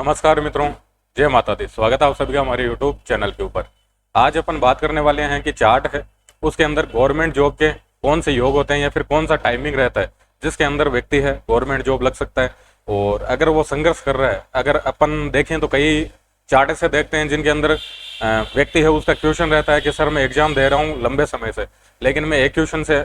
नमस्कार मित्रों, जय माता दी। स्वागत है आप सभी का हमारे यूट्यूब चैनल के ऊपर। आज अपन बात करने वाले हैं कि चार्ट है उसके अंदर गवर्नमेंट जॉब के कौन से योग होते हैं या फिर कौन सा टाइमिंग रहता है जिसके अंदर व्यक्ति है गवर्नमेंट जॉब लग सकता है। और अगर वो संघर्ष कर रहा है, अगर अपन देखें तो कई चार्ट से देखते हैं जिनके अंदर व्यक्ति है उसका क्वेश्चन रहता है कि सर मैं एग्जाम दे रहा हूँ लंबे समय से, लेकिन मैं एक क्वेश्चन से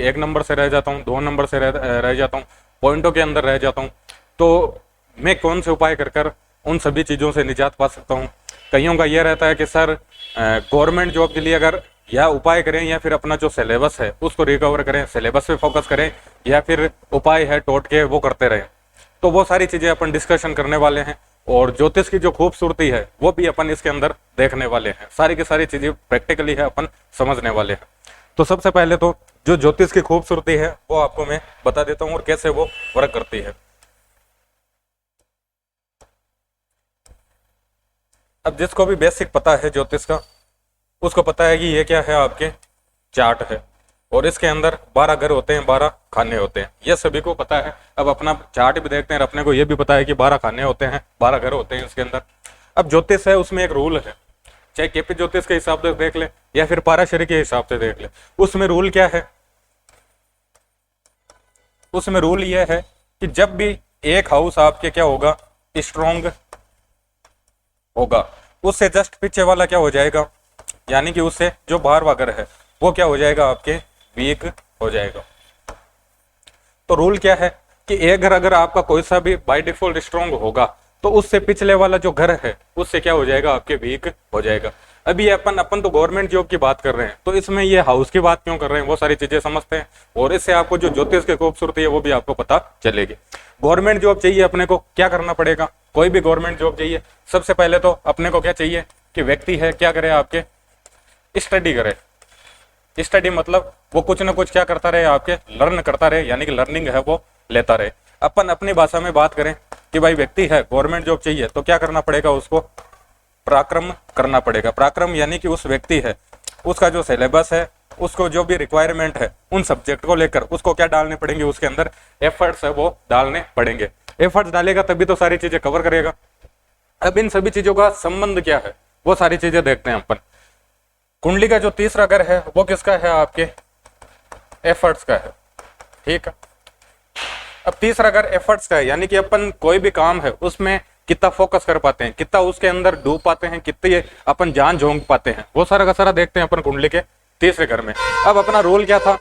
एक नंबर से रह जाता हूँ, 2 नंबर से रह जाता हूँ, पॉइंटों के अंदर रह जाता हूँ। तो मैं कौन से उपाय कर उन सभी चीज़ों से निजात पा सकता हूँ। कईयों का यह रहता है कि सर गवर्नमेंट जॉब के लिए अगर या उपाय करें या फिर अपना जो सिलेबस है उसको रिकवर करें, सिलेबस पे फोकस करें या फिर उपाय है टोटके वो करते रहें। तो वो सारी चीज़ें अपन डिस्कशन करने वाले हैं और ज्योतिष की जो खूबसूरती है वो भी अपन इसके अंदर देखने वाले हैं। सारी की सारी चीज़ें प्रैक्टिकली है अपन समझने वाले हैं। तो सबसे पहले तो जो ज्योतिष की खूबसूरती है वो आपको मैं बता देता हूँ और कैसे वो वर्क करती है। अब जिसको भी बेसिक पता है ज्योतिष का उसको पता है कि ये क्या है, आपके चार्ट है और इसके अंदर 12 घर होते हैं, 12 खाने होते हैं, ये सभी को पता है। अब अपना चार्ट भी देखते हैं, अपने को ये भी पता है कि 12 खाने होते हैं, 12 घर होते हैं इसके अंदर। अब ज्योतिष है उसमें एक रूल है, चाहे केपी ज्योतिष के हिसाब से देख ले या फिर पाराशरी के हिसाब से देख ले। उसमें रूल क्या है, उसमें रूल यह है कि जब भी एक हाउस आपके क्या होगा, स्ट्रॉन्ग होगा, उससे जस्ट पीछे वाला क्या हो जाएगा, यानी कि उससे जो बाहर वागर है वो क्या हो जाएगा, आपके वीक हो जाएगा। तो रूल क्या है कि एक घर अगर आपका कोई सा भी बाय डिफॉल्ट स्ट्रॉन्ग होगा तो उससे पिछले वाला जो घर है उससे क्या हो जाएगा, आपके वीक हो जाएगा। अभी ये अपन तो गवर्नमेंट जॉब की बात कर रहे हैं, तो इसमें ये हाउस की बात क्यों कर रहे हैं वो सारी चीजें समझते हैं और इससे आपको जो ज्योतिष की खूबसूरती है वो भी आपको पता चलेगी। गवर्नमेंट जॉब चाहिए अपने को, क्या करना पड़ेगा, कोई भी गवर्नमेंट जॉब चाहिए सबसे पहले तो अपने को क्या चाहिए कि व्यक्ति है क्या करे, आपके स्टडी करे। स्टडी मतलब वो कुछ ना कुछ क्या करता रहे, आपके लर्न करता रहे, यानी कि लर्निंग है वो लेता रहे। अपन अपनी भाषा में बात करें कि भाई व्यक्ति है गवर्नमेंट जॉब चाहिए तो क्या करना पड़ेगा, उसको पराक्रम करना पड़ेगा। पराक्रम यानी कि उस व्यक्ति है उसका जो सिलेबस है, उसको जो भी रिक्वायरमेंट है उन सब्जेक्ट को लेकर उसको क्या डालने पड़ेंगे, उसके अंदर एफर्ट्स है वो डालने पड़ेंगे। एफर्ट्स डालेगा तभी तो सारी चीजें कवर करेगा। अब इन सभी चीजों का संबंध क्या है वो सारी चीजें देखते हैं अपन। कुंडली का जो तीसरा घर है वो किसका है, आपके एफर्ट्स का है, ठीक है। अब तीसरा घर एफर्ट्स का है, यानी कि अपन कोई भी काम है उसमें कितना फोकस कर पाते हैं, कितना उसके अंदर डूब पाते हैं, कितने अपन जान झोंक पाते हैं, वो सारा का सारा देखते हैं अपन कुंडली के तीसरे घर में। अब अपना रोल क्या था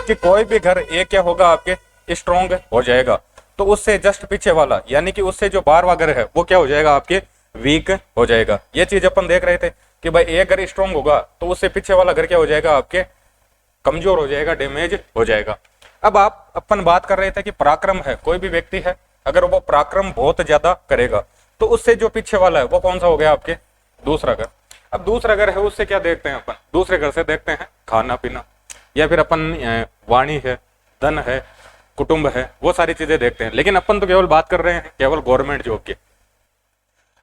कि कोई भी घर एक क्या होगा, आपके स्ट्रॉन्ग हो जाएगा तो उससे जस्ट पीछे वाला यानी कि उससे जो 12वां घर है वो क्या हो जाएगा, आपके वीक हो जाएगा। ये चीज अपन देख रहे थे कि भाई एक घर स्ट्रॉन्ग होगा तो उससे पीछे वाला घर क्या हो जाएगा, आपके कमजोर हो जाएगा, डैमेज हो जाएगा। अब अपन बात कर रहे थे कि पराक्रम है, कोई भी व्यक्ति है अगर वो पराक्रम बहुत ज्यादा करेगा तो उससे जो पीछे वाला है वो कौन सा हो गया, आपके दूसरा घर। अब दूसरा घर है उससे क्या देखते हैं अपन, दूसरे घर से देखते हैं खाना पीना या फिर अपन वाणी है, धन है, कुटुंब है, वो सारी चीजें देखते हैं। लेकिन अपन तो केवल बात कर रहे हैं केवल गवर्नमेंट जॉब की।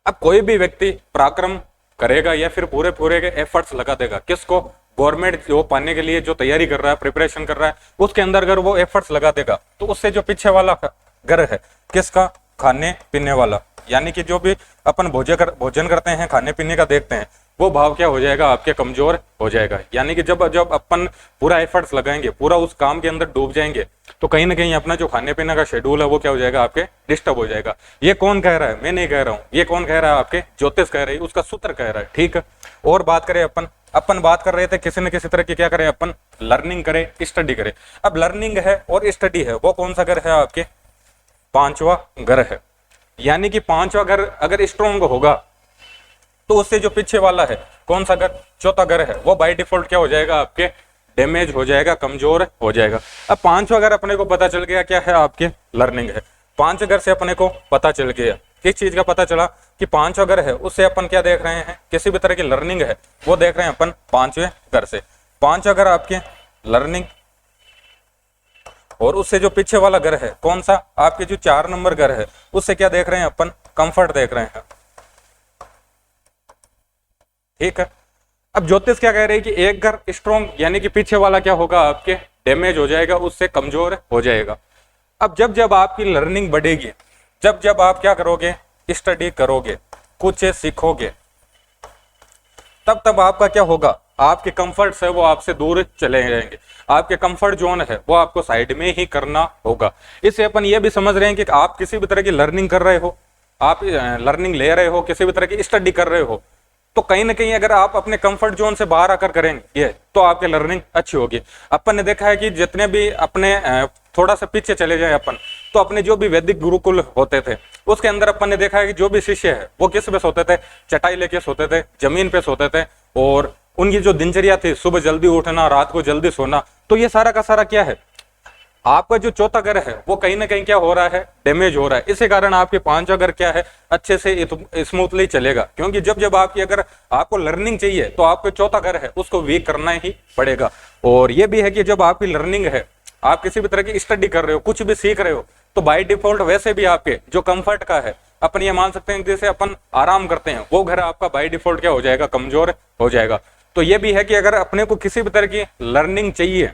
अब कोई भी व्यक्ति पराक्रम करेगा या फिर पूरे पूरे के एफर्ट्स लगा देगा, किसको, गवर्नमेंट जॉब पाने के लिए जो तैयारी कर रहा है, प्रिपरेशन कर रहा है, उसके अंदर अगर वो एफर्ट्स लगा देगा तो उससे जो पीछे वाला घर है किसका, खाने पीने वाला, यानी कि जो भी अपन भोजन करते हैं, खाने पीने का देखते हैं, वो भाव क्या हो जाएगा, आपके कमजोर हो जाएगा। यानी कि जब जब अपन पूरा एफर्ट्स लगाएंगे, पूरा उस काम के अंदर डूब जाएंगे तो कहीं ना कहीं अपना जो खाने पीने का शेड्यूल है वो क्या हो जाएगा, आपके डिस्टर्ब हो जाएगा। ये कौन कह रहा है, मैं नहीं कह रहा हूँ, ये कौन कह रहा है, आपके ज्योतिष कह रही है, उसका सूत्र कह रहा है, ठीक है। और बात करें अपन बात कर रहे थे किसी न किसी तरह की क्या करें, अपन लर्निंग करें, स्टडी करें। अब लर्निंग है और स्टडी है वो कौन सा घर है, आपके 5वां घर है। यानी कि 5वां घर अगर स्ट्रॉन्ग होगा तो उससे जो पीछे वाला है कौन सा घर, 4था घर है, वो बाय डिफॉल्ट क्या हो जाएगा, आपके डैमेज हो जाएगा, कमजोर हो जाएगा। अब 5वां घर अपने को पता चल गया क्या है, आपके लर्निंग है। 5 घर से अपने को पता चल गया, किस चीज का पता चला कि 5वां घर है उससे अपन क्या देख रहे हैं, किसी भी तरह की लर्निंग है वो देख रहे हैं अपन 5वें घर से। 5वां घर आपके लर्निंग और उससे जो पीछे वाला घर है कौन सा, आपके जो 4 नंबर घर है उससे क्या देख रहे हैं अपन, कंफर्ट देख रहे हैं, ठीक है। अब ज्योतिष क्या कह रहे हैं कि एक घर स्ट्रॉन्ग यानी कि पीछे वाला क्या होगा, आपके डैमेज हो जाएगा, उससे कमजोर हो जाएगा। अब जब जब आपकी लर्निंग बढ़ेगी, जब जब आप क्या करोगे, स्टडी करोगे, कुछ सीखोगे, तब तब आपका क्या होगा, आपके कंफर्ट से वो आपसे दूर चले जाएंगे। आपके कंफर्ट जोन है वो आपको साइड में ही करना होगा। इससे अपन ये भी समझ रहे हैं कि आप किसी भी तरह की लर्निंग कर रहे हो, आप लर्निंग ले रहे हो, किसी भी तरह की स्टडी कर रहे हो, तो कहीं ना कहीं अगर आप अपने कंफर्ट जोन से बाहर आकर करेंगे तो आपकी लर्निंग अच्छी होगी। अपन ने देखा है कि जितने भी अपने थोड़ा सा पीछे चले जाए अपन, तो अपने जो भी वैदिक गुरुकुल होते थे उसके अंदर अपन ने देखा है कि जो भी शिष्य है वो किस पे सोते थे, चटाई लेके सोते थे, जमीन पे सोते थे, और उनकी जो दिनचर्या थी सुबह जल्दी उठना, रात को जल्दी सोना। तो ये सारा का सारा क्या है, आपका जो चौथा घर है वो कहीं ना कहीं क्या हो रहा है, डैमेज हो रहा है। इसी कारण आपके पांचवा घर क्या है, अच्छे से स्मूथली चलेगा, क्योंकि जब जब आपकी अगर आपको लर्निंग चाहिए तो आपको चौथा घर है उसको वीक करना ही पड़ेगा। और ये भी है कि जब आपकी लर्निंग है, आप किसी भी तरह की स्टडी कर रहे हो, कुछ भी सीख रहे हो, तो बाय डिफॉल्ट वैसे भी आपके जो कंफर्ट का है, अपन ये मान सकते हैं जैसे अपन आराम करते हैं, वो घर आपका बाय डिफॉल्ट क्या हो जाएगा, कमजोर हो जाएगा। तो ये भी है कि अगर अपने को किसी भी तरह की लर्निंग चाहिए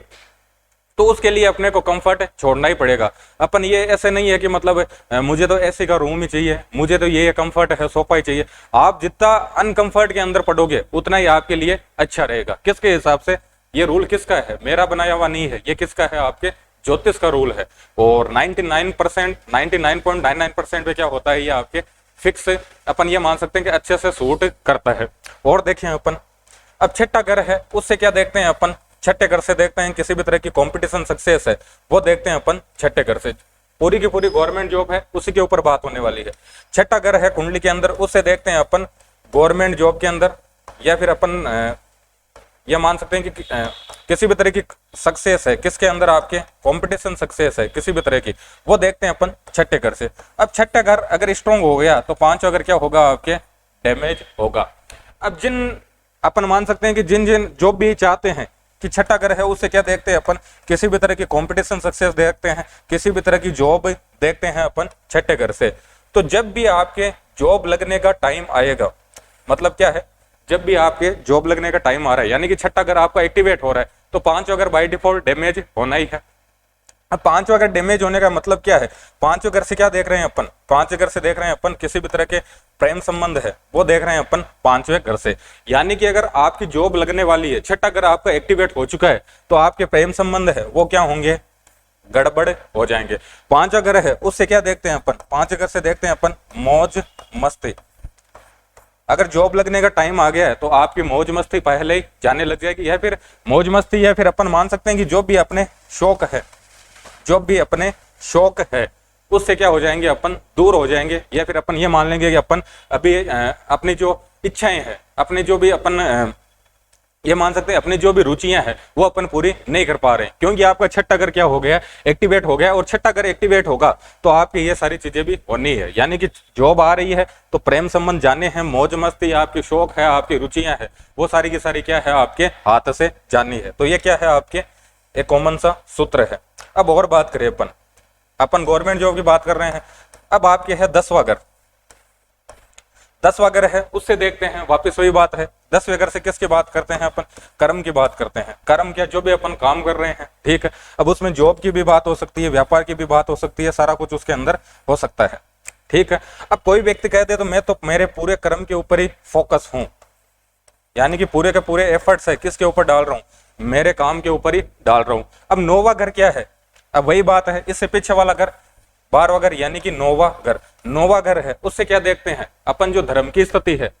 तो उसके लिए अपने को कंफर्ट छोड़ना ही पड़ेगा। अपन ये ऐसे नहीं है कि मतलब मुझे तो एसी का रूम ही चाहिए, मुझे तो ये कंफर्ट है, सोफा ही चाहिए। आप जितना अनकंफर्ट के अंदर पड़ोगे उतना ही आपके लिए अच्छा रहेगा। किसके हिसाब से, ये रूल किसका है, मेरा बनाया हुआ नहीं है, ये किसका है, आपके ज्योतिष का रूल है। और 99% 99.99% पे क्या होता है, ये आपके फिक्स, अपन ये मान सकते हैं कि अच्छे से सूट करता है। और देखें अपन, अब छठा घर है उससे क्या देखते हैं अपन, छठे घर से देखते हैं किसी भी तरह की कंपटीशन सक्सेस है वो देखते हैं अपन छठे घर से। पूरी की पूरी गवर्नमेंट जॉब है उसी के ऊपर बात होने वाली है। छठा घर है कुंडली के अंदर, उससे देखते हैं अपन गवर्नमेंट जॉब के अंदर, या फिर अपन यह मान सकते हैं कि किसी भी तरह की सक्सेस है, किसके अंदर आपके कंपटीशन सक्सेस है किसी भी तरह की, वो देखते हैं अपन छठे घर से। अब छठा घर अगर स्ट्रॉन्ग हो गया तो पांचवा घर क्या होगा, आपके डैमेज होगा। अब जिन अपन मान सकते हैं कि जिन जिन जॉब भी चाहते हैं कि छठा घर है, उससे क्या देखते हैं अपन, किसी भी तरह की कंपटीशन सक्सेस देखते हैं, किसी भी तरह की जॉब देखते हैं अपन छठे घर से। तो जब भी आपके जॉब लगने का टाइम आएगा, मतलब क्या है, जब भी आपके जॉब लगने का टाइम आ रहा है, यानी कि छठा घर आपका एक्टिवेट हो रहा है, तो पांचवा घर बाय डिफॉल्ट डैमेज होना ही है। अब पांचवा घर डैमेज होने का मतलब क्या है, पांचवें घर से क्या देख रहे हैं अपन, पांचवें घर से देख रहे हैं अपन किसी भी तरह के प्रेम संबंध है वो देख रहे हैं अपन पांचवें घर से। यानी कि अगर आपकी जॉब लगने वाली है, छठा घर आपका एक्टिवेट हो चुका है, तो आपके प्रेम संबंध है वो क्या होंगे, गड़बड़ हो जाएंगे। पांचवा घर है उससे क्या देखते हैं अपन, पांचवें घर से देखते हैं अपन मौज मस्ती। अगर जॉब लगने का टाइम आ गया है तो आपकी मौज मस्ती पहले ही जाने लग जाएगी, या फिर मौज मस्ती, या फिर अपन मान सकते हैं कि जो भी अपने शौक है, जो भी अपने शौक है उससे क्या हो जाएंगे, अपन दूर हो जाएंगे। या फिर अपन ये मान लेंगे कि अपन अभी अपनी जो इच्छाएं हैं, अपने जो भी अपन ये मान सकते हैं अपनी जो भी रुचियां हैं वो अपन पूरी नहीं कर पा रहे हैं, क्योंकि आपका छठा घर क्या हो गया, एक्टिवेट हो गया। और छठा घर एक्टिवेट होगा तो आपकी ये सारी चीजें भी होनी है, यानी कि जॉब आ रही है तो प्रेम संबंध जाने हैं, मौज मस्ती, आपकी शौक है, आपकी रुचियां हैं, वो सारी की सारी क्या है, आपके हाथ से जानी है। तो ये क्या है, आपके एक कॉमन सा सूत्र है। अब और बात करें अपन गवर्नमेंट जॉब की बात कर रहे हैं। अब आपके है 10वां घर, 10वां घर है उससे देखते हैं, वापस वही बात है, 10वें घर से किसकी बात करते हैं अपन, कर्म की बात करते हैं। कर्म क्या, जो भी अपन काम कर रहे हैं, ठीक है। अब उसमें जॉब की भी बात हो सकती है, व्यापार की भी बात हो सकती है, सारा कुछ उसके अंदर हो सकता है, ठीक है। अब कोई व्यक्ति कहते तो मैं तो मेरे पूरे कर्म के ऊपर ही फोकस हूं, यानी कि पूरे के पूरे एफर्ट्स है किसके ऊपर डाल रहा हूं, मेरे काम के ऊपर ही डाल रहा हूं। अब 9वां घर क्या है, अब वही बात है, इससे पीछे वाला घर 12वां घर, यानी कि 9वां घर। 9वां घर है उससे क्या देखते हैं अपन, जो धर्म की स्थिति है,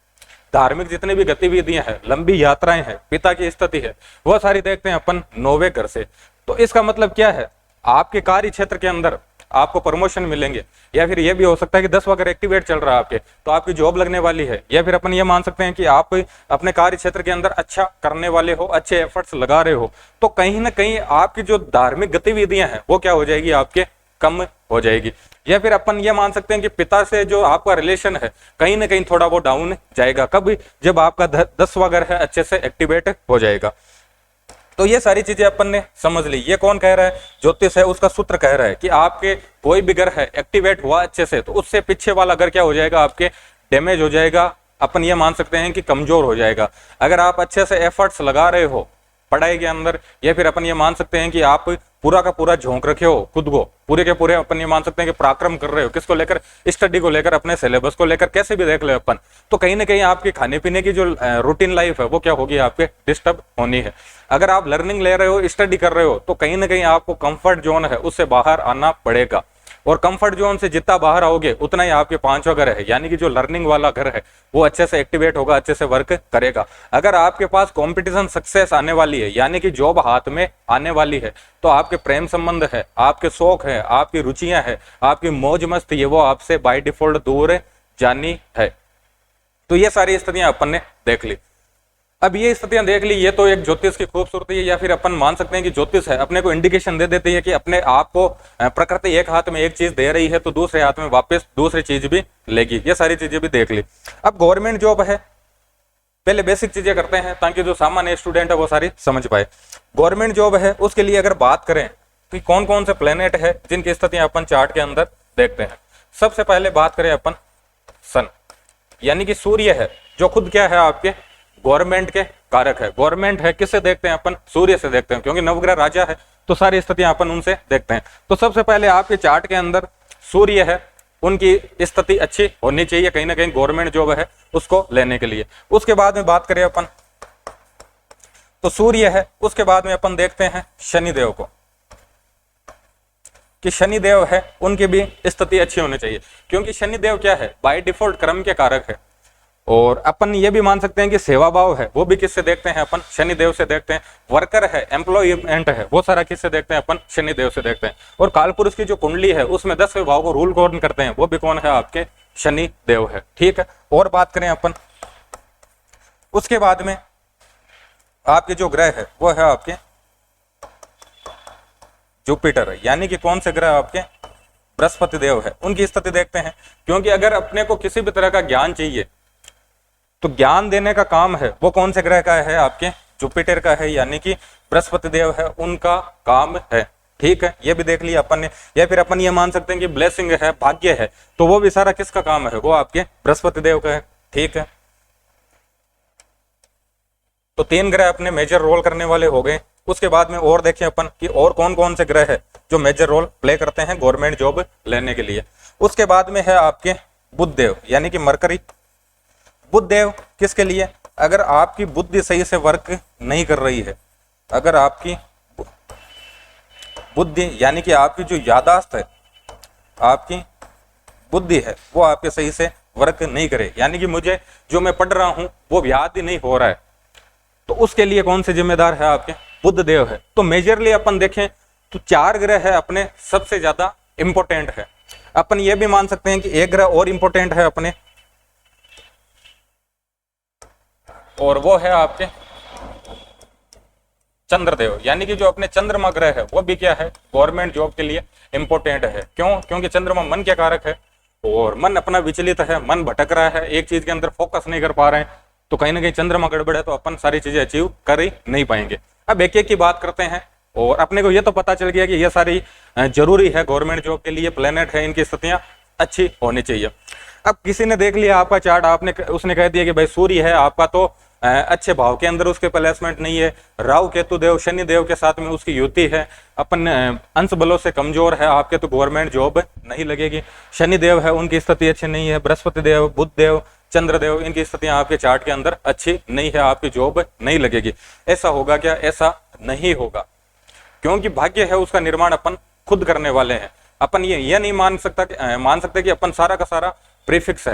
धार्मिक जितनी भी गतिविधियां हैं, लंबी यात्राएं हैं, पिता की स्थिति है, वो सारी देखते हैं अपन 9वें घर से। तो इसका मतलब क्या है, आपके कार्य क्षेत्र के अंदर आपको प्रमोशन मिलेंगे, या फिर ये भी हो सकता है कि 10वां घर एक्टिवेट चल रहा है आपके, तो आपकी जॉब लगने वाली है। या फिर अपन ये मान सकते हैं कि आप अपने कार्य क्षेत्र के अंदर अच्छा करने वाले हो, अच्छे एफर्ट्स लगा रहे हो, तो कहीं ना कहीं आपकी जो धार्मिक गतिविधियां हैं वो क्या हो जाएगी, आपके कम हो जाएगी। या फिर अपन ये मान सकते हैं कि पिता से जो आपका रिलेशन है कहीं ना कहीं थोड़ा वो डाउन जाएगा। कब, जब आपका 10वां घर है अच्छे से एक्टिवेट हो जाएगा। तो ये सारी चीजें अपन ने समझ ली। ये कौन कह रहा है, ज्योतिष है, उसका सूत्र कह रहा है कि आपके कोई भी घर है एक्टिवेट हुआ अच्छे से, तो उससे पीछे वाला घर क्या हो जाएगा, आपके डैमेज हो जाएगा। अपन ये मान सकते हैं कि कमजोर हो जाएगा। अगर आप अच्छे से एफर्ट्स लगा रहे हो पढ़ाई के अंदर, या फिर अपन ये मान सकते हैं कि आप पूरा का पूरा झोंक रखे हो खुद को, पूरे के पूरे अपन ये मान सकते हैं कि पराक्रम कर रहे हो, किसको लेकर, स्टडी को लेकर, अपने सिलेबस को लेकर, कैसे भी देख ले अपन, तो कहीं ना कहीं आपके खाने पीने की जो रूटीन लाइफ है वो क्या होगी, आपके डिस्टर्ब होनी है। अगर आप लर्निंग ले रहे हो, स्टडी कर रहे हो, तो कहीं ना कहीं आपको कंफर्ट जोन है उससे बाहर आना पड़ेगा, और कंफर्ट जोन से जितना बाहर आओगे उतना ही आपके पांचवा घर है, यानी कि जो लर्निंग वाला घर है वो अच्छे से एक्टिवेट होगा, अच्छे से वर्क करेगा। अगर आपके पास कंपटीशन सक्सेस आने वाली है, यानी कि जॉब हाथ में आने वाली है, तो आपके प्रेम संबंध है, आपके शौक है, आपकी रुचियां है, आपकी मौज मस्ती है, वो आपसे बाय डिफॉल्ट दूर जानी है। तो ये सारी स्थितियां अपन ने देख ली। अब ये स्थितियां देख ली, ये तो एक ज्योतिष की खूबसूरती है, या फिर अपन मान सकते हैं कि ज्योतिष है अपने को इंडिकेशन दे देती है कि अपने आप को प्रकृति एक हाथ में एक चीज दे रही है तो दूसरे हाथ में वापस दूसरी चीज भी लेगी। ये सारी चीजें भी देख ली। अब गवर्नमेंट जॉब है, पहले बेसिक चीजें करते हैं ताकि जो सामान्य स्टूडेंट है वो सारी समझ पाए। गवर्नमेंट जॉब है उसके लिए अगर बात करें तो कौन कौन से प्लेनेट है जिनकी स्थितियां अपन चार्ट के अंदर देखते हैं। सबसे पहले बात करें अपन सन, यानी कि सूर्य है, जो खुद क्या है आपके गवर्नमेंट के कारक है। गवर्नमेंट है किससे देखते हैं अपन, सूर्य से देखते हैं, क्योंकि नवग्रह राजा है तो सारी स्थितियां अपन उनसे देखते हैं। तो सबसे पहले आपके चार्ट के अंदर सूर्य है, उनकी स्थिति अच्छी होनी चाहिए कहीं ना कहीं गवर्नमेंट जॉब है उसको लेने के लिए। उसके बाद में बात करें अपन तो सूर्य है, उसके बाद में अपन देखते हैं शनिदेव को, कि शनिदेव है उनकी भी स्थिति अच्छी होनी चाहिए, क्योंकि शनिदेव क्या है, बाय डिफॉल्ट कर्म के कारक है। और अपन ये भी मान सकते हैं कि सेवा भाव है वो भी किससे देखते हैं अपन, शनिदेव से देखते हैं। वर्कर है, एम्प्लॉयमेंट है, वो सारा किससे देखते हैं अपन, शनिदेव से देखते हैं। और कालपुरुष की जो कुंडली है उसमें 10वें भाव को रूल कौन करते हैं, वो भी कौन है, आपके शनिदेव है। ठीक है, और बात करें अपन उसके बाद में आपके जो ग्रह है वो है आपके जुपिटर है, यानी कि कौन से ग्रह आपके बृहस्पति देव है, उनकी स्थिति देखते हैं। क्योंकि अगर अपने को किसी भी तरह का ज्ञान चाहिए तो ज्ञान देने का काम है वो कौन से ग्रह का है, आपके जुपिटर का है, यानी कि बृहस्पति देव है, उनका काम है। ठीक है, ये भी देख लिया अपन ने। या फिर अपन ये मान सकते हैं कि ब्लेसिंग है, भाग्य है, तो वो भी सारा किसका काम है, वो आपके बृहस्पति देव का है। ठीक है, तो 3 ग्रह अपने मेजर रोल करने वाले हो गए। उसके बाद में और देखें अपन कि और कौन कौन से ग्रह है जो मेजर रोल प्ले करते हैं गवर्नमेंट जॉब लेने के लिए। उसके बाद में है आपके बुध देव, यानी कि मरकरी। बुध देव किसके लिए, अगर आपकी बुद्धि सही से वर्क नहीं कर रही है, अगर आपकी बुद्धि यानी कि आपकी जो याददाश्त है, आपकी बुद्धि है, वो आपके सही से वर्क नहीं करे, यानी कि मुझे जो मैं पढ़ रहा हूं वो याद ही नहीं हो रहा है, तो उसके लिए कौन से जिम्मेदार है, आपके बुध देव है। तो मेजरली अपन देखें तो 4 ग्रह है अपने सबसे ज्यादा इंपॉर्टेंट है। अपन ये भी मान सकते हैं कि एक ग्रह और इंपॉर्टेंट है अपने, और वो है आपके चंद्रदेव, यानी कि जो अपने चंद्रमा ग्रह है वो भी क्या है, गवर्नमेंट जॉब के लिए इंपॉर्टेंट है। क्यों, क्योंकि चंद्रमा मन के कारक है, और मन अपना विचलित है, मन भटक रहा है, एक चीज के अंदर फोकस नहीं कर पा रहे हैं, तो कहीं ना कहीं चंद्रमा गड़बड़ है, तो अपन सारी चीजें अचीव कर ही नहीं पाएंगे। अब एक एक की बात करते हैं, और अपने को ये तो पता चल गया कि ये सारी जरूरी है गवर्नमेंट जॉब के लिए, प्लेनेट है, इनकी स्थितियां अच्छी होनी चाहिए। अब किसी ने देख लिया आपका चार्ट, आपने उसने कह दिया कि भाई सूर्य है आपका तो अच्छे भाव के अंदर उसके प्लेसमेंट नहीं है, राहु केतु देव शनि देव के साथ में उसकी युति है, अपन अंश बलों से कमजोर है आपके, तो गवर्नमेंट जॉब नहीं लगेगी। शनि देव है उनकी स्थिति अच्छी नहीं है, बृहस्पति देव, बुध देव, चंद्रदेव, इनकी स्थितियां आपके चार्ट के अंदर अच्छी नहीं है, आपकी जॉब नहीं लगेगी। ऐसा होगा क्या, ऐसा नहीं होगा, क्योंकि भाग्य है उसका निर्माण अपन खुद करने वाले हैं। अपन ये नहीं मान सकते कि अपन सारा का सारा प्रीफिक्स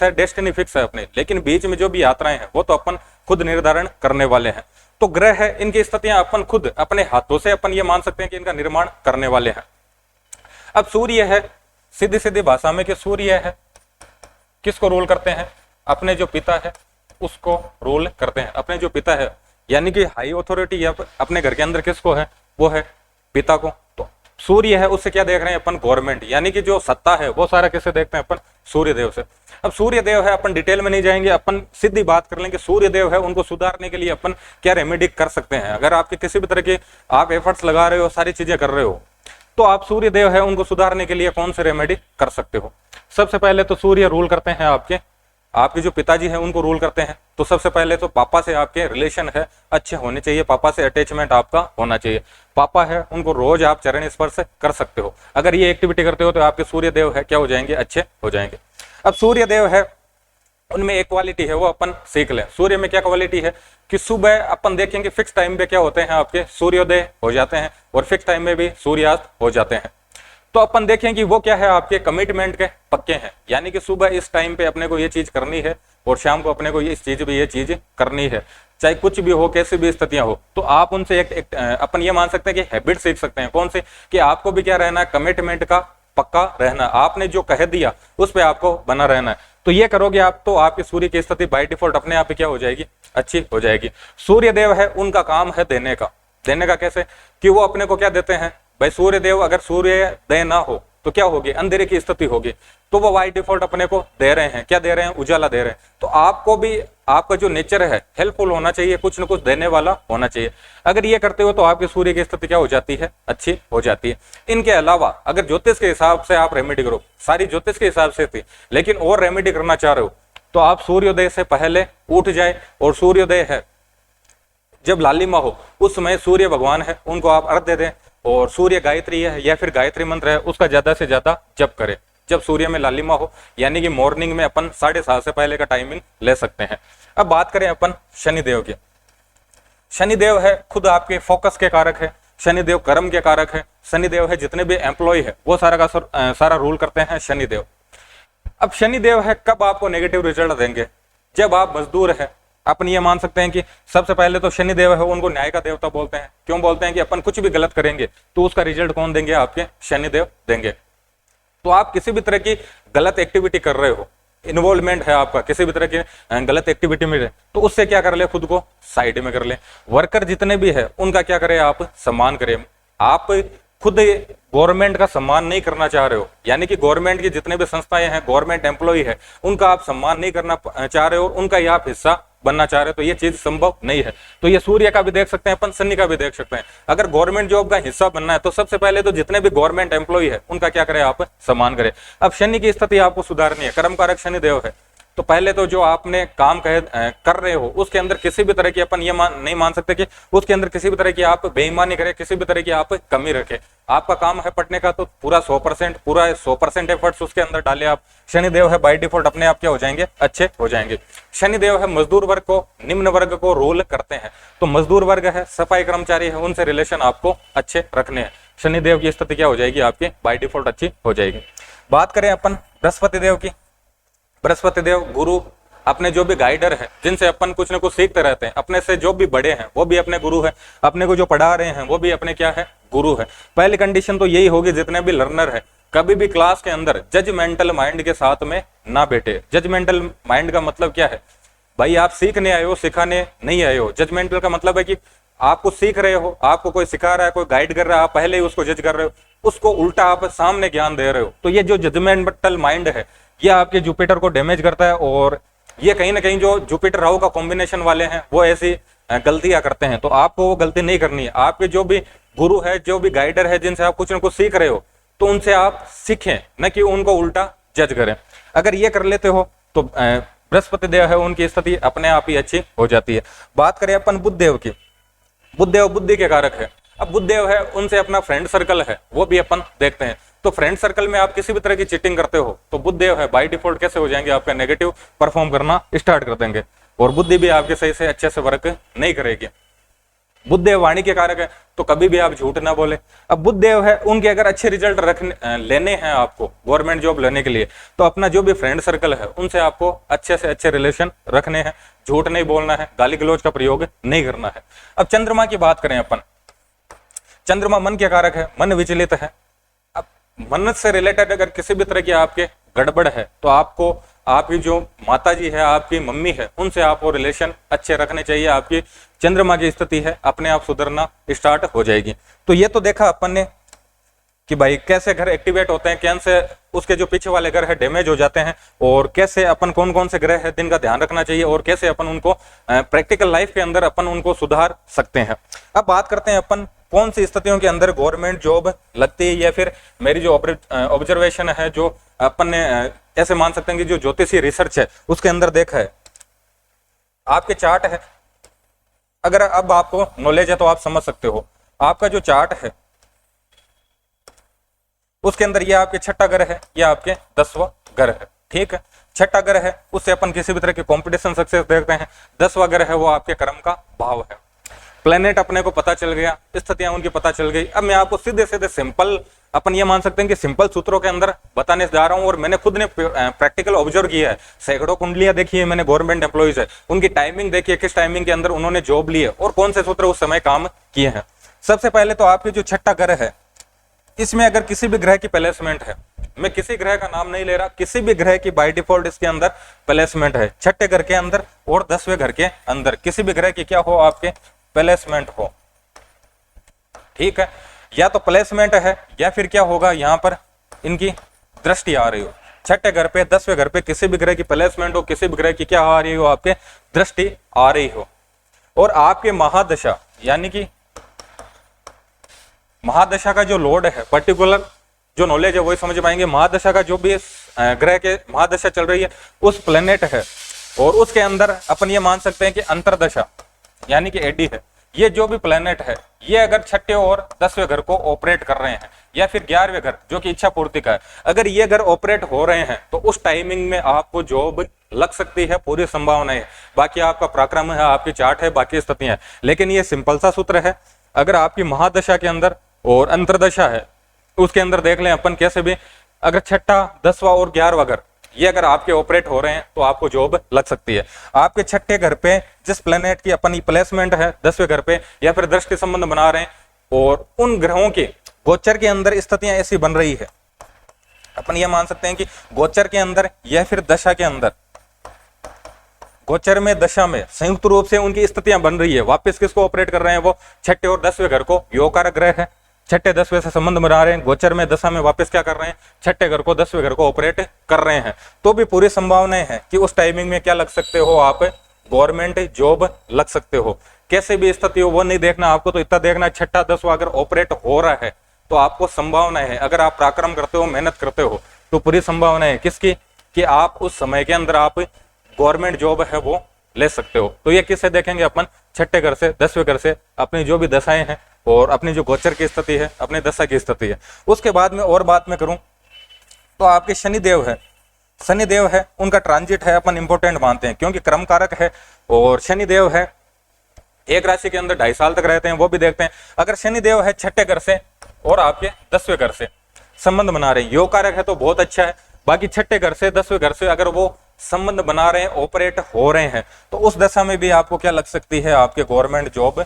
है, डेस्टिनी फिक्स है अपने, लेकिन बीच में जो भी यात्राएं हैं वो तो अपन खुद निर्धारण करने वाले हैं। तो ग्रह है, इनकी स्थितियां अपन खुद अपने हाथों से अपन ये मान सकते हैं कि इनका निर्माण करने वाले हैं। अब सूर्य है, सीधी सीधी भाषा में कि सूर्य है किसको रूल करते हैं, अपने जो पिता है उसको रूल करते हैं। अपने जो पिता है यानी कि हाई अथॉरिटी अपने घर के अंदर किसको है, वो है पिता को। तो सूर्य है, उससे क्या देख रहे हैं अपन, गवर्नमेंट, यानी कि जो सत्ता है वो सारा किससे देखते हैं अपन, सूर्य देव से। अब सूर्य देव है, अपन डिटेल में नहीं जाएंगे, अपन सीधी बात कर लेंगे। सूर्य देव है, उनको सुधारने के लिए अपन क्या रेमेडी कर सकते हैं। अगर आपके किसी भी तरह के आप एफर्ट्स लगा रहे हो, सारी चीजें कर रहे हो, तो आप सूर्य देव है उनको सुधारने के लिए कौन से रेमेडी कर सकते हो। सबसे पहले तो सूर्य रूल करते हैं आपके आपके जो पिताजी हैं उनको रूल करते हैं, तो सबसे पहले तो पापा से आपके रिलेशन है अच्छे होने चाहिए, पापा से अटैचमेंट आपका होना चाहिए। पापा है उनको रोज आप चरण स्पर्श कर सकते हो, अगर ये एक्टिविटी करते हो तो आपके सूर्य देव है क्या हो जाएंगे, अच्छे हो जाएंगे। अब सूर्य देव है उनमें एक क्वालिटी है वो अपन सीख लें। सूर्य में क्या क्वालिटी है कि सुबह अपन देखेंगे फिक्स टाइम पे क्या होते हैं आपके सूर्योदय हो जाते हैं और फिक्स टाइम में भी सूर्यास्त हो जाते हैं। तो अपन देखें कि वो क्या है आपके कमिटमेंट के पक्के हैं, यानी कि सुबह इस टाइम पे अपने को ये चीज करनी है और शाम को अपने को इस चीज भी ये चीज करनी है, चाहे कुछ भी हो कैसी भी स्थितियां हो। तो आप उनसे एक अपन ये मान सकते हैं कि हैबिट सीख सकते हैं। कौन से कि आपको भी क्या रहना है, कमिटमेंट का पक्का रहना, आपने जो कह दिया उस पर आपको बना रहना है। तो ये करोगे आप तो आपकी सूर्य की स्थिति बाय डिफॉल्ट अपने आप ही क्या हो जाएगी, अच्छी हो जाएगी। सूर्य देव है उनका काम है देने का। देने का कैसे कि वो अपने को क्या देते हैं भाई, सूर्य देव अगर सूर्य दय ना हो तो क्या होगी, अंधेरे की स्थिति होगी, तो वो बाय डिफॉल्ट अपने को दे रहे हैं, क्या दे रहे हैं, उजाला दे रहे हैं। तो आपको भी आपका जो नेचर है हेल्पफुल होना चाहिए, कुछ न कुछ देने वाला होना चाहिए। अगर ये करते हो तो आपके सूर्य की स्थिति क्या हो जाती है, अच्छी हो जाती है। इनके अलावा अगर ज्योतिष के हिसाब से आप रेमेडी करो, सारी ज्योतिष के हिसाब से थी, लेकिन और रेमेडी करना चाह रहे हो तो आप सूर्योदय से पहले उठ जाए, और सूर्योदय है जब लालिमा हो उस समय सूर्य भगवान है उनको आप अर्घ दे दें, और सूर्य गायत्री है या फिर गायत्री मंत्र है उसका ज्यादा से ज्यादा जप करें जब सूर्य में लालिमा हो, यानी कि मॉर्निंग में अपन 7:30 से पहले का टाइमिंग ले सकते हैं। अब बात करें अपन शनिदेव की। शनिदेव है खुद आपके फोकस के कारक है, शनिदेव कर्म के कारक है, शनिदेव है जितने भी एम्प्लॉय है वो सारा का सारा रूल करते हैं शनिदेव। अब शनिदेव है कब आपको नेगेटिव रिजल्ट देंगे, जब आप मजदूर है। अपन ये मान सकते हैं कि सबसे पहले तो शनिदेव है उनको न्याय का देवता बोलते हैं। क्यों बोलते हैं कि अपन कुछ भी गलत करेंगे तो उसका रिजल्ट कौन देंगे, आपके शनिदेव देंगे। तो आप किसी भी तरह की गलत एक्टिविटी कर रहे हो, इन्वॉल्वमेंट है आपका किसी भी तरह की गलत एक्टिविटी में, तो उससे क्या कर ले, खुद को साइड में कर ले। वर्कर जितने भी है उनका क्या करें, आप सम्मान करें। आप खुद गवर्नमेंट का सम्मान नहीं करना चाह रहे हो, यानी कि गवर्नमेंट की जितने भी संस्थाएं हैं, गवर्नमेंट एम्प्लॉय है, उनका आप सम्मान नहीं करना चाह रहे हो, उनका ही आप हिस्सा बनना चाह रहे हो, तो ये चीज संभव नहीं है। तो ये सूर्य का भी देख सकते हैं अपन, शनि का भी देख सकते हैं। अगर गवर्नमेंट जॉब का हिस्सा बनना है तो सबसे पहले तो जितने भी गवर्नमेंट एम्प्लॉय है उनका क्या करें, आप सम्मान करें। अब शनि की स्थिति आपको सुधारनी है, कर्म कारक शनि देव है, तो पहले तो जो आपने काम कर रहे हो उसके अंदर किसी भी तरह की अपन ये नहीं मान सकते कि उसके अंदर किसी भी तरह की आप बेईमानी करें, किसी भी तरह की आप कमी रखें। आपका काम है पढ़ने का तो पूरा 100% एफर्ट्स उसके अंदर डाले आप। शनिदेव है बाय डिफॉल्ट अपने आप क्या हो जाएंगे, अच्छे हो जाएंगे। शनिदेव है मजदूर वर्ग को, निम्न वर्ग को रूल करते हैं, तो मजदूर वर्ग है, सफाई कर्मचारी है, उनसे रिलेशन आपको अच्छे रखने हैं। शनिदेव की स्थिति क्या हो जाएगी, आपकी बाय डिफॉल्ट अच्छी हो जाएगी। बात करें अपन बृहस्पति देव की। बृहस्पति देव गुरु, अपने जो भी गाइडर है, जिनसे अपन कुछ न कुछ सीखते रहते हैं, अपने से जो भी बड़े हैं वो भी अपने गुरु है, अपने को जो पढ़ा रहे हैं वो भी अपने क्या है, गुरु है। पहली कंडीशन तो यही होगी, जितने भी लर्नर है कभी भी क्लास के अंदर जजमेंटल माइंड के साथ में ना बैठे। जजमेंटल माइंड का मतलब क्या है भाई, आप सीखने आए हो, सिखाने नहीं आए हो। जजमेंटल का मतलब है कि आपको सीख रहे हो, आपको कोई सिखा रहा है, कोई गाइड कर रहा है, आप पहले ही उसको जज कर रहे हो, उसको उल्टा आप सामने ज्ञान दे रहे हो। तो ये जो जजमेंटल माइंड है ये आपके जुपिटर को डैमेज करता है, और ये कहीं ना कहीं जो जुपिटर राहु का कॉम्बिनेशन वाले हैं वो ऐसी गलतियां करते हैं। तो आपको वो गलती नहीं करनी है। आपके जो भी गुरु है, जो भी गाइडर है, जिनसे आप कुछ न कुछ सीख रहे हो, तो उनसे आप सीखें, न कि उनको उल्टा जज करें। अगर ये कर लेते हो तो बृहस्पति देव है उनकी स्थिति अपने आप ही अच्छी हो जाती है। बात करें अपन बुध देव की। बुध देव बुद्धि के कारक है। अब बुध देव है उनसे अपना फ्रेंड सर्कल है वो भी अपन देखते हैं। तो फ्रेंड सर्कल में आप किसी भी तरह की चीटिंग करते हो तो बुध देव है बाय डिफॉल्ट कैसे हो जाएंगे, आपका नेगेटिव परफॉर्म करना स्टार्ट कर देंगे, और बुद्धि भी आपके सही से अच्छे से वर्क नहीं करेगी। बुध देव वाणी के कारक है, तो कभी भी आप झूठ ना बोले। अब बुध देव है उनके अगर अच्छे रिजल्ट लेने हैं आपको गवर्नमेंट जॉब लेने के लिए, तो अपना जो भी फ्रेंड सर्कल है उनसे आपको अच्छे से अच्छे रिलेशन रखने हैं, झूठ नहीं बोलना है, गाली गलौज का प्रयोग नहीं करना है। अब चंद्रमा की बात करें अपन। चंद्रमा मन के कारक है, मन विचलित है। अब मन से रिलेटेड अगर किसी भी तरह की आपके गड़बड़ है तो आपको आपकी जो माता जी है, आपकी मम्मी है, उनसे आपको रिलेशन अच्छे रखने चाहिए। आपकी चंद्रमा की स्थिति है अपने आप सुधरना स्टार्ट हो जाएगी। तो ये तो देखा अपन ने कि भाई कैसे घर एक्टिवेट होते हैं, कैसे उसके जो पीछे वाले घर है डैमेज हो जाते हैं, और कैसे अपन कौन कौन से ग्रह है जिनका ध्यान रखना चाहिए, और कैसे अपन उनको प्रैक्टिकल लाइफ के अंदर अपन उनको सुधार सकते हैं। अब बात करते हैं अपन कौन सी स्थितियों के अंदर गवर्नमेंट जॉब लगती है, या फिर मेरी जो ऑब्जर्वेशन है, जो अपन ने ऐसे मान सकते हैं कि जो ज्योतिषीय रिसर्च है उसके अंदर देखा है। आपके चार्ट है, अगर अब आपको नॉलेज है तो आप समझ सकते हो, आपका जो चार्ट है उसके अंदर ये आपके छठा घर है, ये आपके 10वां घर है, ठीक है। छठा घर है उससे अपन किसी भी तरह की कंपटीशन सक्सेस देखते हैं। 10वां घर है वो आपके कर्म का भाव है। प्लेनेट अपने को पता चल गया, स्थितियां उनकी पता चल गई। अब मैं आपको सीधे सीधे सिंपल, अपन ये मान सकते हैं कि सिंपल सूत्रों के अंदर बताने जा रहा हूं, और मैंने खुद ने प्रैक्टिकल ऑब्जर्व किया है। सैकड़ों कुंडलियां देखी है मैंने, गवर्नमेंट एम्प्लॉइज है, उनकी टाइमिंग देखी है, किस टाइमिंग के अंदर उन्होंने जॉब ली है और कौन से सूत्र उस समय काम किए हैं। सबसे पहले तो आपके जो छठा घर है, इसमें अगर किसी भी ग्रह की प्लेसमेंट है, मैं किसी ग्रह का नाम नहीं ले रहा, किसी भी ग्रह की बाय डिफॉल्ट इसके अंदर प्लेसमेंट है, छठे घर के अंदर और 10वें घर के अंदर किसी भी ग्रह की क्या हो, आपके प्लेसमेंट हो, ठीक है। या तो प्लेसमेंट है या फिर क्या होगा, यहां पर इनकी दृष्टि आ रही हो। छठे घर पे 10वें घर पे किसी भी ग्रह की प्लेसमेंट हो, किसी भी ग्रह की क्या आ रही हो, आपके दृष्टि आ रही हो। और आपके महादशा, यानी कि महादशा का जो लोड है, पर्टिकुलर जो नॉलेज है वही समझ पाएंगे। महादशा का जो भी ग्रह के महादशा चल रही है उस प्लेनेट है, और उसके अंदर अपन ये मान सकते हैं कि अंतरदशा यानी कि एडी है। ये जो भी प्लेनेट है ये अगर छठे और 10वें घर को ऑपरेट कर रहे हैं, या फिर 11वें घर जो कि इच्छा पूर्ति का है, अगर ये घर ऑपरेट हो रहे हैं तो उस टाइमिंग में आपको जॉब लग सकती है, पूरी संभावना है। बाकी आपका पराक्रम है, आपकी चार्ट है, बाकी स्थितियां है, लेकिन ये सिंपल सा सूत्र है। अगर आपकी महादशा के अंदर और अंतरदशा है उसके अंदर देख लें अपन कैसे भी, अगर छठा 10वां और 11वां घर ये अगर आपके ऑपरेट हो रहे हैं तो आपको जॉब लग सकती है। आपके छठे घर पे जिस प्लेनेट की अपनी प्लेसमेंट है 10वें घर पे, या फिर दृष्टि संबंध बना रहे हैं, और उन ग्रहों के गोचर के अंदर स्थितियां ऐसी बन रही है, अपन ये मान सकते हैं कि गोचर के अंदर या फिर दशा के अंदर, गोचर में दशा में संयुक्त रूप से उनकी स्थितियां बन रही है। वापस किसको ऑपरेट कर रहे हैं, वो छठे और 10वें घर को, योगकारक ग्रह है, छठे 10वें से संबंध बना रहे हैं, गोचर में दशा में वापस क्या कर रहे हैं, छठे घर को 10वें घर को ऑपरेट कर रहे हैं। तो भी पूरी संभावनाएं हैं कि उस टाइमिंग में क्या लग सकते हो, आप गवर्नमेंट जॉब लग सकते हो। कैसे भी स्थिति हो वो नहीं देखना आपको, तो इतना देखना छठा 10वां अगर ऑपरेट हो रहा है तो आपको संभावना है, अगर आप पराक्रम करते हो, मेहनत करते हो, तो पूरी संभावना है किसकी, कि आप उस समय के अंदर आप गवर्नमेंट जॉब है वो ले सकते हो। तो ये किससे देखेंगे अपन, छठे घर से, 10वें घर से, अपनी जो भी दशाएं हैं और अपनी जो गोचर की स्थिति है, अपनी दशा की स्थिति है। उसके बाद में और बात में करूं तो आपके शनिदेव है, शनिदेव है, उनका ट्रांजिट है, अपन इंपॉर्टेंट मानते हैं क्योंकि क्रम कारक है, और शनिदेव है एक राशि के अंदर 2.5 साल तक रहते हैं, वो भी देखते हैं। अगर शनिदेव है छठे घर से और आपके 10वें घर से संबंध बना रहे हैं, योग कारक है तो बहुत अच्छा है। बाकी छठे घर से 10वें घर से अगर वो संबंध बना रहे हैं, ऑपरेट हो रहे हैं, तो उस दशा में भी आपको क्या लग सकती है, आपके गवर्नमेंट जॉब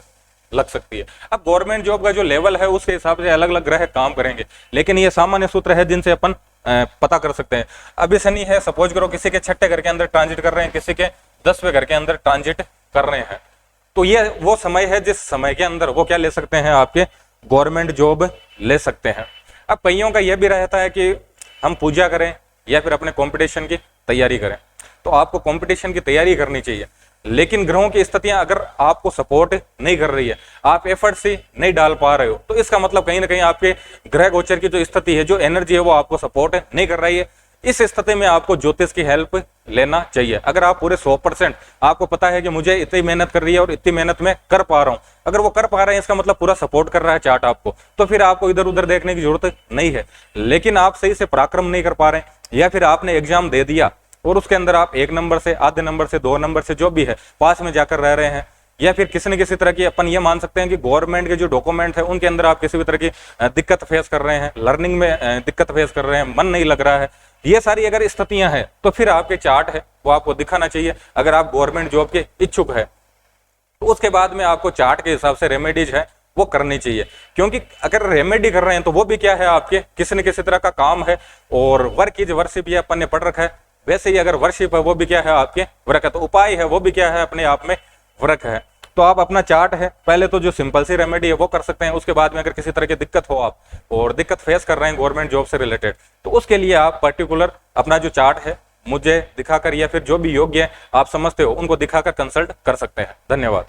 लग सकती है। अब गवर्नमेंट जॉब का जो लेवल है उसके हिसाब से अलग अलग ग्रह काम करेंगे, लेकिन ये सामान्य सूत्र है जिनसे अपन पता कर सकते हैं। अभी शनि है, सपोज करो किसी के छठे घर के अंदर ट्रांजिट कर रहे हैं, किसी के 10वें घर के अंदर ट्रांजिट कर रहे हैं, तो ये वो समय है जिस समय के अंदर वो क्या ले सकते हैं, आपके गवर्नमेंट जॉब ले सकते हैं। अब कईयों का यह भी रहता है कि हम पूजा करें या फिर अपने कंपटीशन की तैयारी करें, तो आपको कंपटीशन की तैयारी करनी चाहिए, लेकिन ग्रहों की स्थितियां अगर आपको सपोर्ट नहीं कर रही है, आप एफर्ट से नहीं डाल पा रहे हो, तो इसका मतलब कहीं ना कहीं आपके ग्रह गोचर की जो स्थिति है, जो एनर्जी है, वो आपको सपोर्ट नहीं कर रही है। इस स्थिति में आपको ज्योतिष की हेल्प लेना चाहिए। अगर आप पूरे 100% आपको पता है कि मुझे इतनी मेहनत कर रही है और इतनी मेहनत मैं कर पा रहा हूं, अगर वो कर पा रहे हैं इसका मतलब पूरा सपोर्ट कर रहा है चार्ट आपको, तो फिर आपको इधर उधर देखने की जरूरत नहीं है। लेकिन आप सही से पराक्रम नहीं कर पा रहे हैं, या फिर आपने एग्जाम दे दिया और उसके अंदर आप 1 नंबर से, आधे नंबर से, 2 नंबर से, जो भी है, पास में जाकर रह रहे हैं, या फिर किसी न किसी तरह की अपन ये मान सकते हैं कि गवर्नमेंट के जो डॉक्यूमेंट है उनके अंदर आप किसी भी तरह की दिक्कत फेस कर रहे हैं, लर्निंग में दिक्कत फेस कर रहे हैं, मन नहीं लग रहा है, ये सारी अगर स्थितियां हैं, तो फिर आपके चार्ट है वो आपको दिखाना चाहिए। अगर आप गवर्नमेंट जॉब के इच्छुक है तो उसके बाद में आपको चार्ट के हिसाब से रेमेडीज है वो करनी चाहिए, क्योंकि अगर रेमेडी कर रहे हैं तो वो भी क्या है, आपके किसी न किसी तरह का काम है। और वर्क इज वर्शिप ये अपन ने पढ़ रखा है, वैसे ही अगर वर्शिप है वो भी क्या है, आपके व्रत है, तो उपाय है वो भी क्या है, अपने आप में व्रत है। तो आप अपना चार्ट है, पहले तो जो सिंपल सी रेमेडी है वो कर सकते हैं, उसके बाद में अगर किसी तरह की दिक्कत हो आप और दिक्कत फेस कर रहे हैं गवर्नमेंट जॉब से रिलेटेड, तो उसके लिए आप पर्टिकुलर अपना जो चार्ट है मुझे दिखाकर, या फिर जो भी योग्य है आप समझते हो उनको दिखाकर कंसल्ट कर सकते हैं। धन्यवाद।